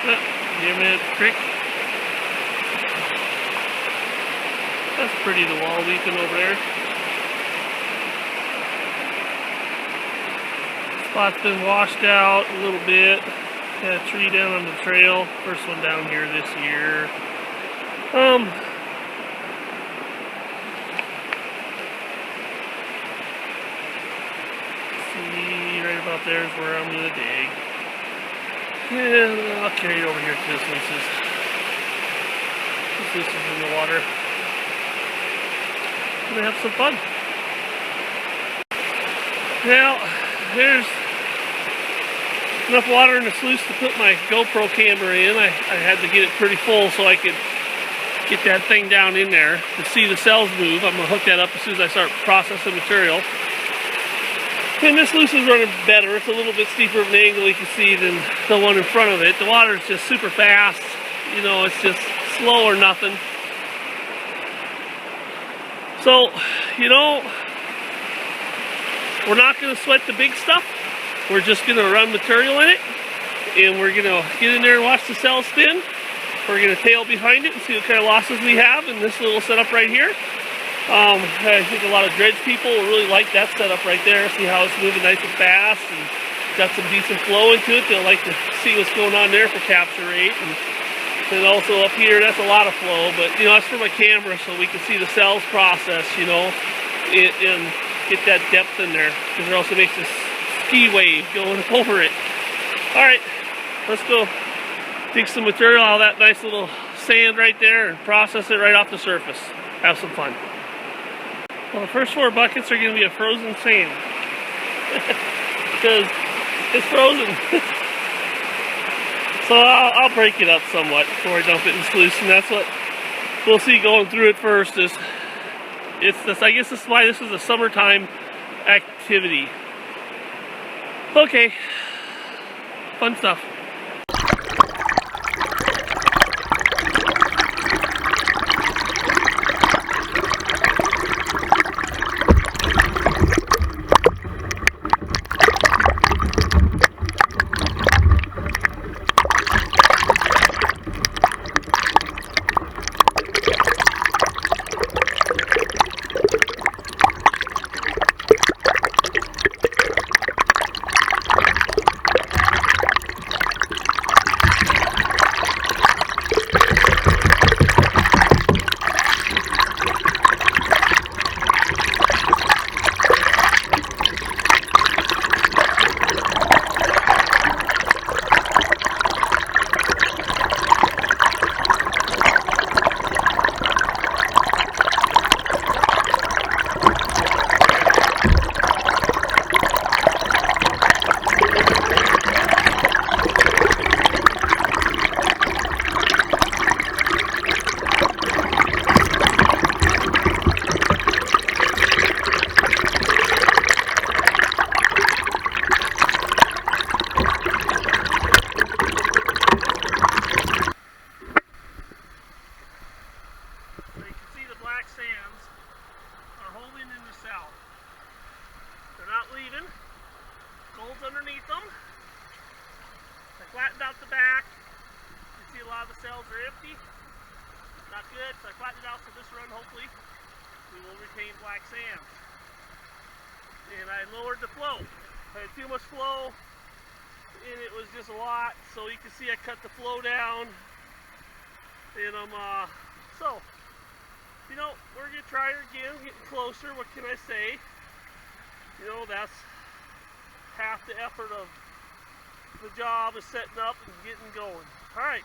Give it a trick. That's pretty, the wall leaking over there. Spot's been washed out a little bit. Got a tree down on the trail. First one down here this year. See, right about there is where I'm gonna dig. And I'll carry it over here to this loose. This loose is in the water. Gonna have some fun. Now, there's enough water in the sluice to put my GoPro camera in. I had to get it pretty full so I could get that thing down in there to see the cells move. I'm gonna hook that up as soon as I start processing material. And this sluice is running better. It's a little bit steeper of an angle, you can see, than the one in front of it. The water is just super fast. You know, it's just slow or nothing. So, you know, we're not going to sweat the big stuff. We're just going to run material in it. And we're going to get in there and watch the cells spin. We're going to tail behind it and see what kind of losses we have in this little setup right here. I think a lot of dredge people will really like that setup right there. See how it's moving nice and fast and got some decent flow into it. They'll like to see what's going on there for capture rate. And also up here, that's a lot of flow. But, you know, that's for my camera so we can see the cells process, you know, and get that depth in there. Because it also makes this ski wave going over it. All right, let's go dig some material out of that nice little sand right there and process it right off the surface. Have some fun. Well, the first 4 buckets are going to be a frozen sand. Because it's frozen. So I'll break it up somewhat before I dump it in sluice. And that's what we'll see going through it first. I guess this is why this is a summertime activity. Okay. Fun stuff. Underneath them. I flattened out the back. You see a lot of the cells are empty. Not good, so I flattened it out for this run. Hopefully we will retain black sand. And I lowered the flow. I had too much flow and it was just a lot. So you can see I cut the flow down. And so, you know, we're gonna try her again, getting closer. What can I say? You know, that's half the effort of the job is setting up and getting going. All right.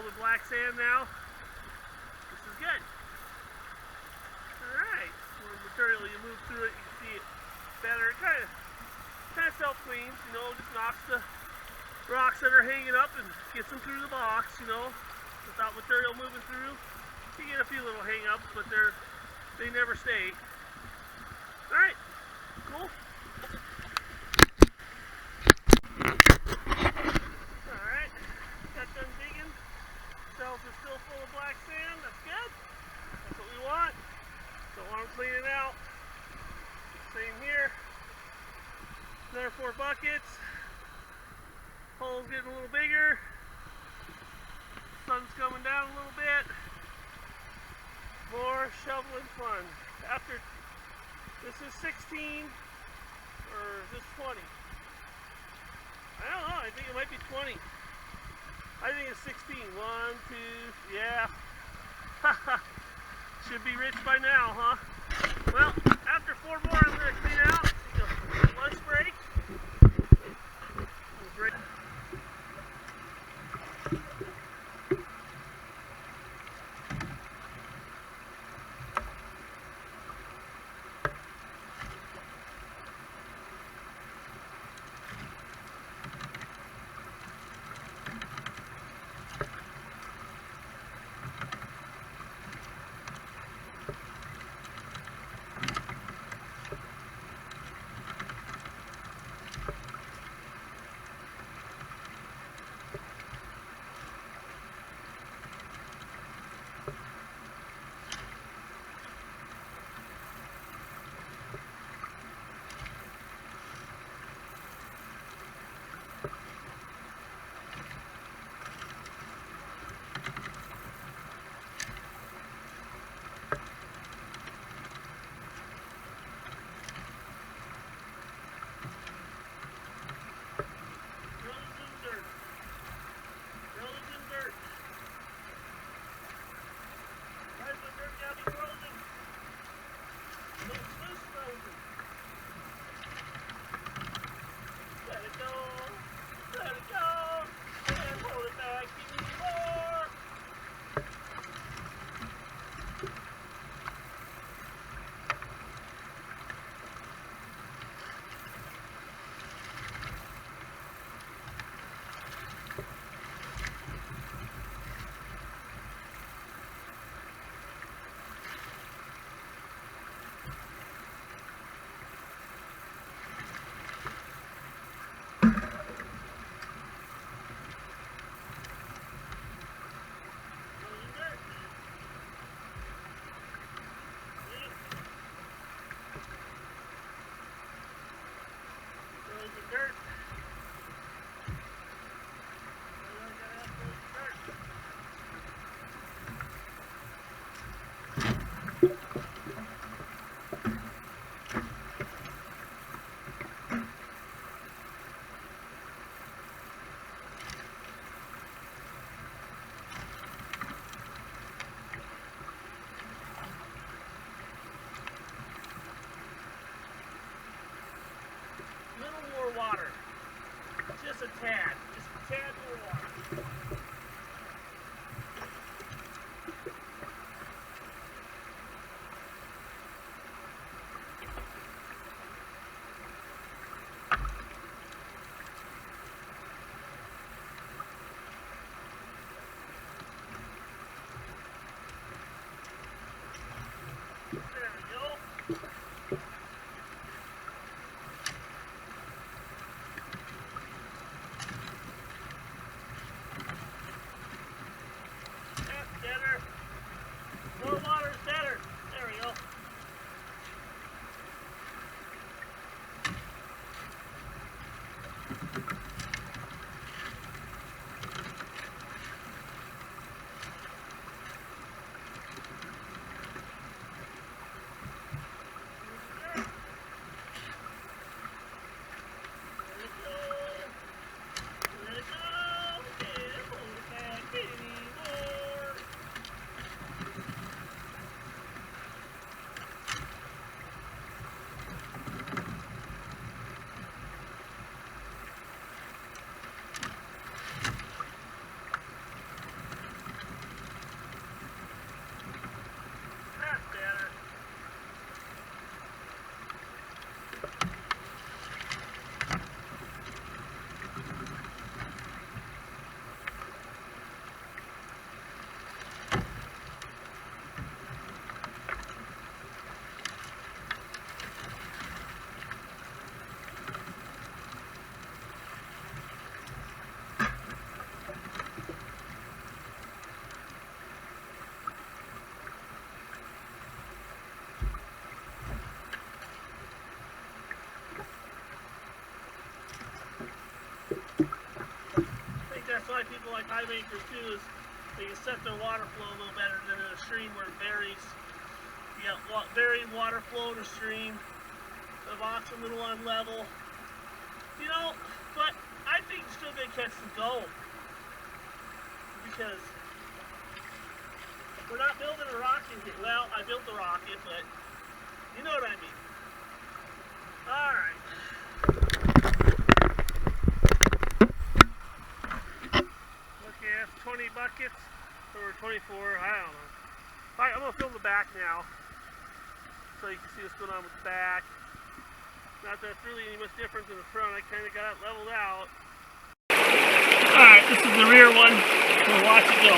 little bit of black sand now. This is good. Alright, more material, you move through it, you can see it better. It kind of self-cleans, you know, just knocks the rocks that are hanging up and gets them through the box, you know, without material moving through. You get a few little hang-ups, but they never stay. Alright, cool. Alright, got done digging. Cells are still full of black sand, that's good. That's what we want. Don't want them cleaning out. Same here. Another 4 buckets. Hole's getting a little bigger. Sun's coming down a little bit. More shoveling fun. After, this is 16, or is this 20? I don't know, I think it might be 20. I think it's 16. 1, 2, yeah. Should be rich by now, huh? Well, after 4 more, I'm going to clean out. Take a lunch break. We'll break. Water. Just a tad more water. There we go. people like high bankers do is they can set their water flow a little better than in a stream where it varies. You got varied water flow in a stream. The box a little unlevel. You know, but I think it's still a good catch and go. Because we're not building a rocket here. Well, I built the rocket, but you know what I mean. Alright. Okay, that's 20 buckets. Or 24, I don't know. Alright, I'm going to film the back now. So you can see what's going on with the back. Not that it's really any much different than the front. I kind of got it leveled out. Alright, this is the rear one. We'll watch it go.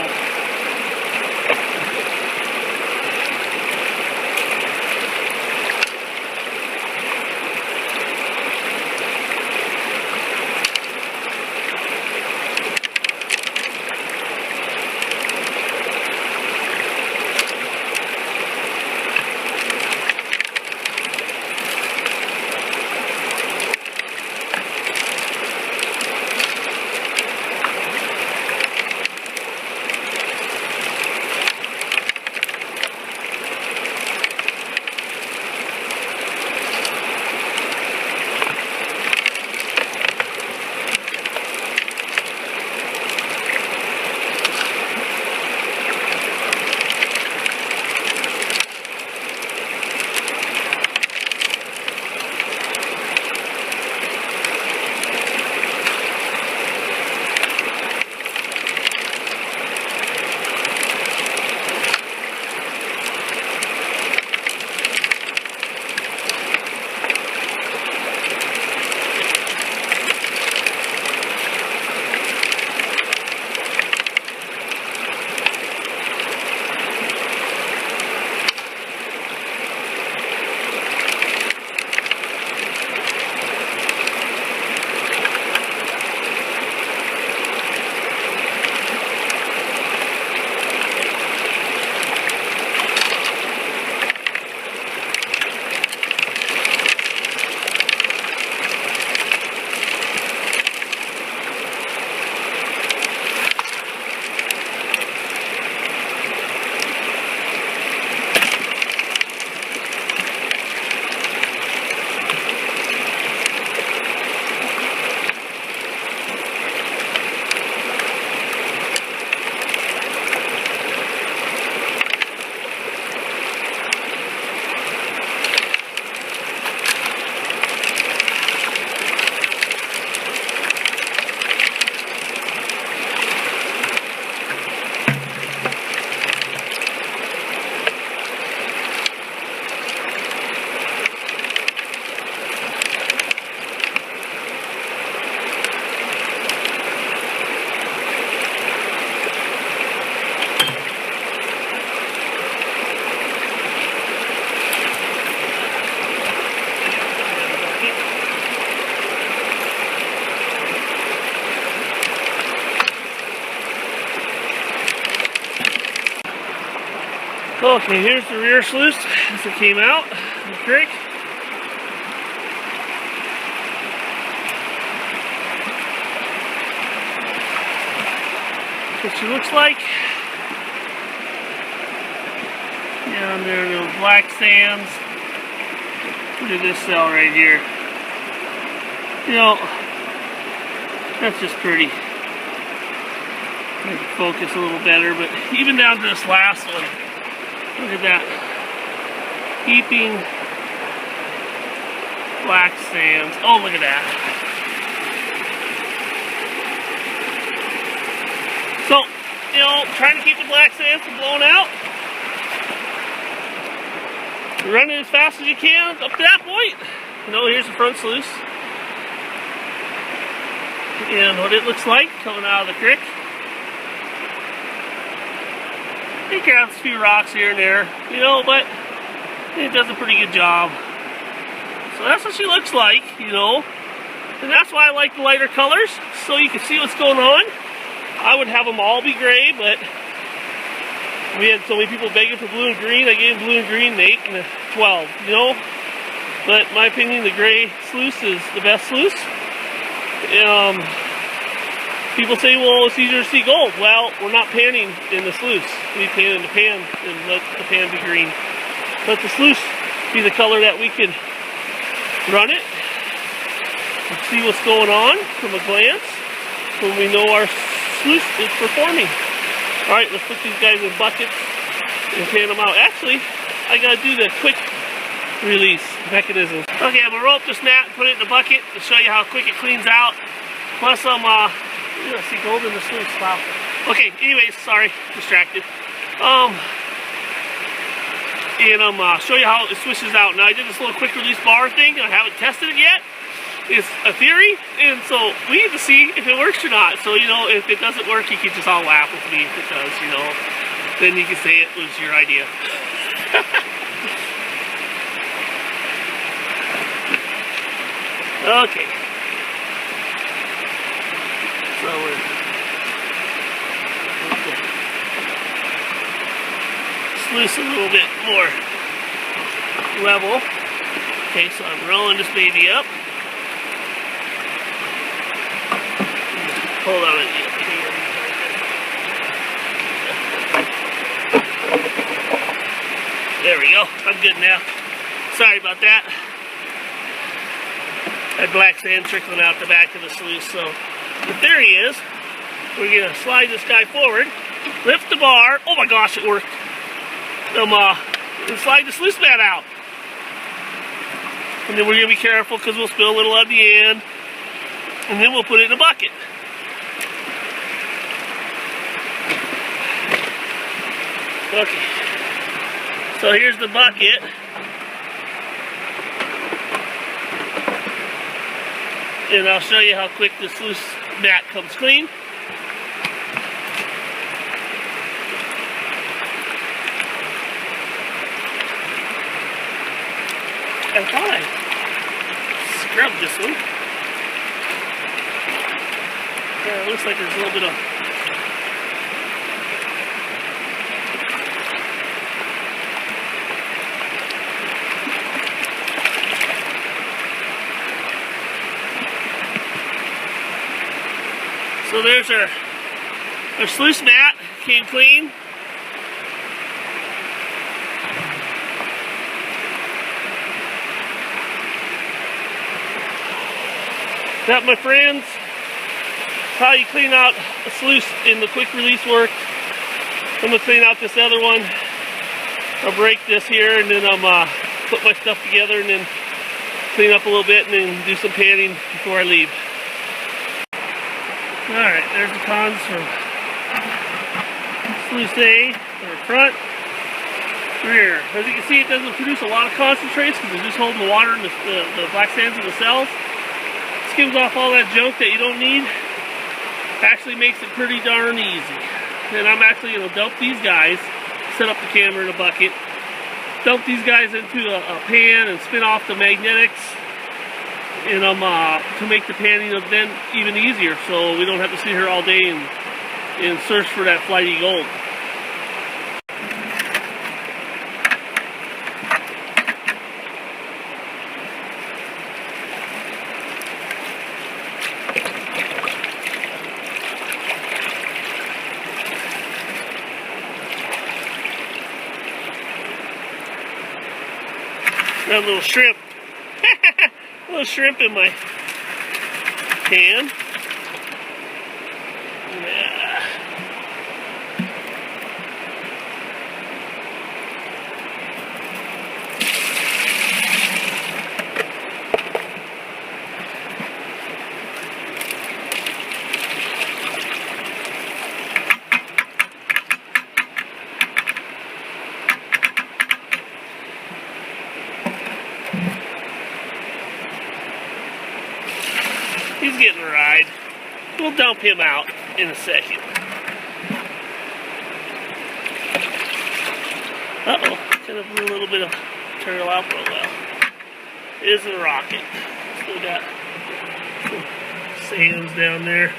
Okay, here's the rear sluice as it came out of the creek. What she looks like. Down there, those black sands. Look at this cell right here. You know, that's just pretty. Make it focus a little better, but even down to this last one. Look at that. Heaping black sands. Oh, look at that. So, you know, trying to keep the black sands from blowing out. Run it as fast as you can up to that point. You know, here's the front sluice. And what it looks like coming out of the creek. It grabs a few rocks here and there, you know, but it does a pretty good job. So that's what she looks like, you know. And that's why I like the lighter colors, so you can see what's going on. I would have them all be gray, but we had so many people begging for blue and green. I gave them blue and green, an 8 and a 12, you know. But in my opinion, the gray sluice is the best sluice. People say, well, it's easier to see gold. Well, we're not panning in the sluice. We pan in the pan and let the pan be green. Let the sluice be the color that we can run it and see what's going on from a glance when we know our sluice is performing. All right, let's put these guys in buckets and pan them out. Actually, I gotta do the quick release mechanism. Okay, I'm gonna roll up this mat and put it in the bucket to show you how quick it cleans out. Plus some, I see gold in the sluice. Wow. Okay, anyways, sorry, distracted. And I'm show you how it swishes out. Now I did this little quick release bar thing. I haven't tested it yet. It's a theory, and so we need to see if it works or not. So, you know, if it doesn't work, you can just all laugh with me. If it does, you know, then you can say it was your idea. Okay. So we're sluice a little bit more level. Okay, so I'm rolling this baby up. Hold on a minute. There we go. I'm good now. Sorry about that. That black sand trickling out the back of the sluice. So the theory is we're going to slide this guy forward, lift the bar. Oh my gosh, it worked. And slide the sluice mat out. And then we're going to be careful because we'll spill a little at the end. And then we'll put it in a bucket. Okay. So here's the bucket. And I'll show you how quick the sluice mat comes clean. I thought I scrubbed this one. Yeah, it looks like there's a little bit of so there's our sluice mat, came clean. That, my friends, is how you clean out a sluice in the quick release work. I'm going to clean out this other one. I'll break this here and then I'm put my stuff together and then clean up a little bit and then do some panning before I leave. Alright, there's the cons from sluice A, or front, rear. As you can see, it doesn't produce a lot of concentrates because it's just holding the water and the black sands in the cells. Skims off all that junk that you don't need. Actually makes it pretty darn easy. And I'm actually going to dump these guys, set up the camera in a bucket, dump these guys into a pan and spin off the magnetics. And to make the panning then even easier, so we don't have to sit here all day and search for that flighty gold. Got a little shrimp. A little shrimp in my pan. Yeah. He's getting a ride. We'll dump him out in a second. Uh-oh, kind of blew a little bit of turtle alpha. Well, it isn't a rocket. Still got some sands down there.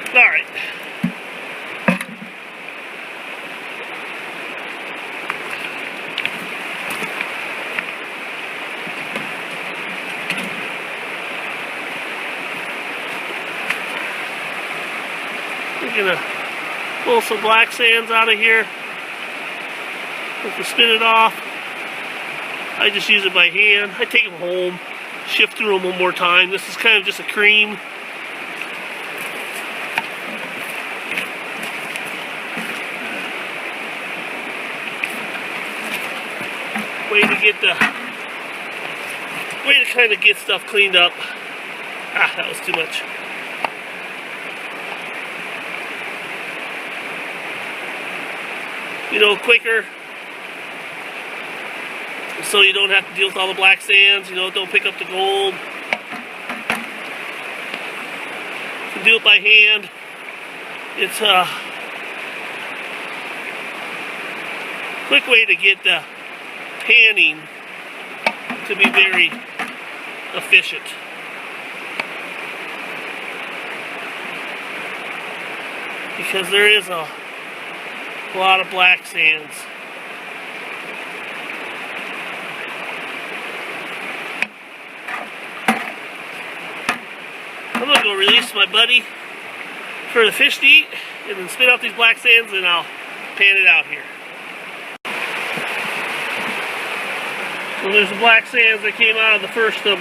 All right. We're gonna pull some black sands out of here. Have to spin it off. I just use it by hand. I take them home, shift through them one more time. This is kind of just a cream. Way to kind of get stuff cleaned up. Ah, that was too much. You know, quicker, so you don't have to deal with all the black sands. You know, don't pick up the gold. You can do it by hand. It's a quick way to get the panning to be very efficient. Because there is a lot of black sands. I'm going to go release my buddy for the fish to eat and then spit out these black sands and I'll pan it out here. So there's the black sands that came out of the first of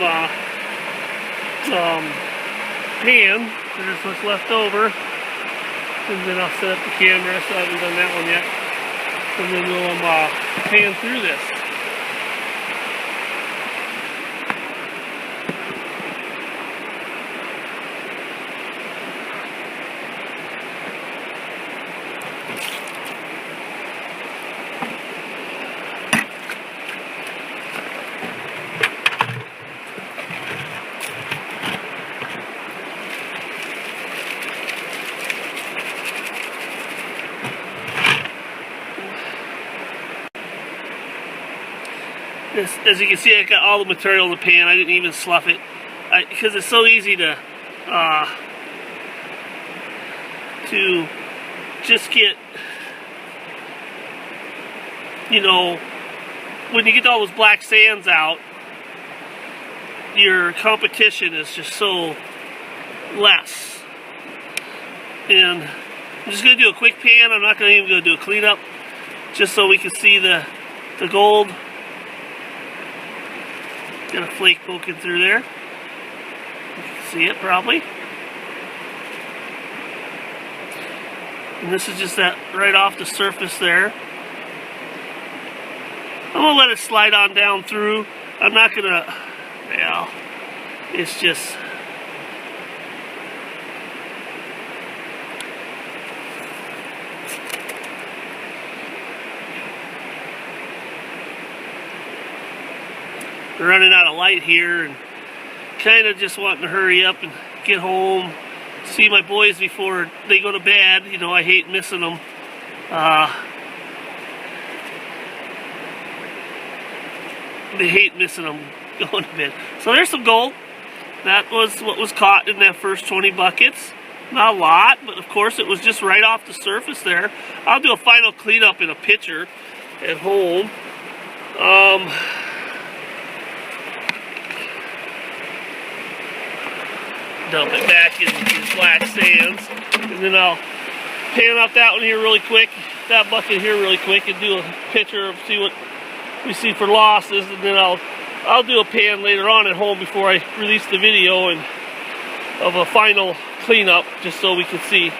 pan. There's what's left over. And then I'll set up the camera, so I haven't done that one yet. And then we'll pan through this. As you can see, I got all the material in the pan. I didn't even slough it because it's so easy to just get, you know, when you get all those black sands out, your competition is just so less. And I'm just going to do a quick pan. I'm not going to even go do a cleanup, just so we can see the gold. Got a flake poking through there. You can see it probably. And this is just that right off the surface there. I'm going to let it slide on down through. I'm not going to, well, it's just, running out of light here and kind of just wanting to hurry up and get home, see my boys before they go to bed. You know, I hate missing them. They hate missing them going to bed. So there's some gold. That was what was caught in that first 20 buckets. Not a lot, but of course it was just right off the surface there. I'll do a final cleanup in a pitcher at home. Dump it back in these black sands, and then I'll pan out that one here really quick, that bucket here really quick, and do a picture of see what we see for losses, and then I'll do a pan later on at home before I release the video and of a final cleanup, just so we can see.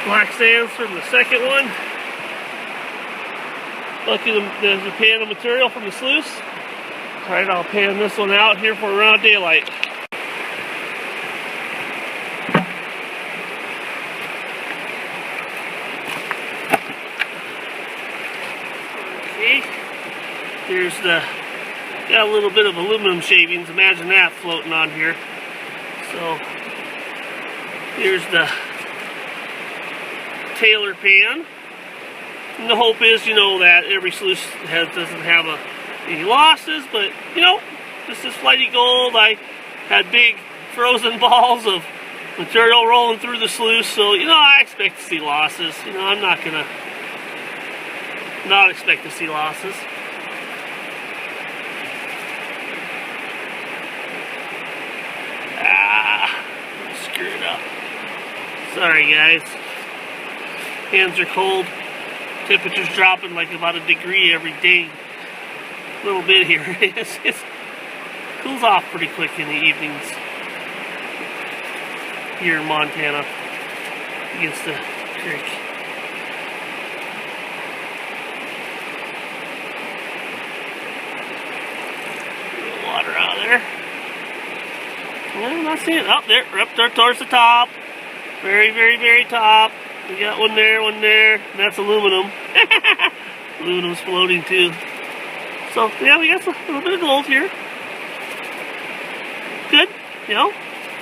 Black sands from the second one. There's a pan of material from the sluice. Alright, I'll pan this one out here for around daylight. Okay, here's got a little bit of aluminum shavings. Imagine that floating on here. So, here's the Taylor pan. And the hope is, you know, that every sluice doesn't have any losses, but you know, this is flighty gold. I had big frozen balls of material rolling through the sluice, so you know, I expect to see losses. You know, I'm not gonna not expect to see losses. Screw it up. Sorry guys, hands are cold. Temperature's dropping like about a degree every day. A little bit here. It cools off pretty quick in the evenings here in Montana against the creek. Water out of there. Well, I'm not seeing it. Up there, up there towards the top. Very, very, very top. We got one there, one there. And that's aluminum. Aluminum's floating too. So, yeah, we got a little bit of gold here. Good, you know,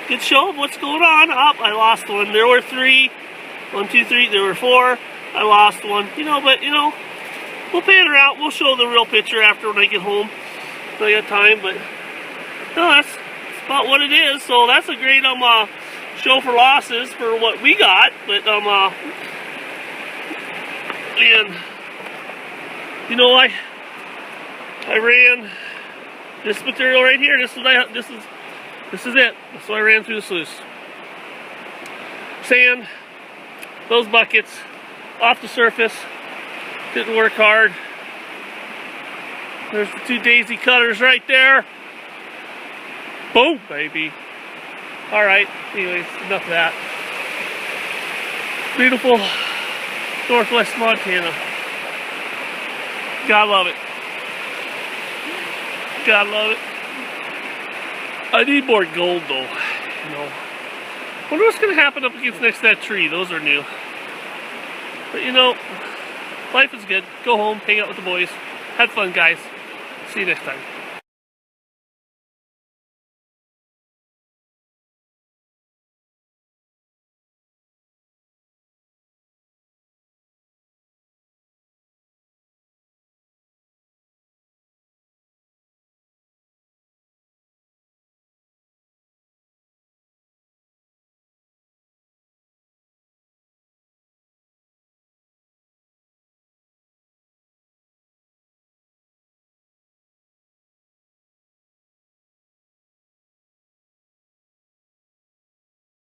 good show of what's going on. I lost one. There were 3. 1, 2, 3. There were 4. I lost one. You know, but, you know, we'll pan her out. We'll show the real picture after when I get home. If I got time, but, no, that's about what it is. So, that's a great, show for losses for what we got. But, and, you know, I ran this material right here. This is it. So I ran through the sluice. Sand, those buckets, off the surface. Didn't work hard. There's the 2 daisy cutters right there. Boom, baby. Alright, anyways, enough of that. Beautiful Northwest Montana. God love it. God love it. I need more gold though, you know. Wonder what's gonna happen up against next to that tree. Those are new. But you know, life is good. Go home, hang out with the boys. Have fun, guys. See you next time.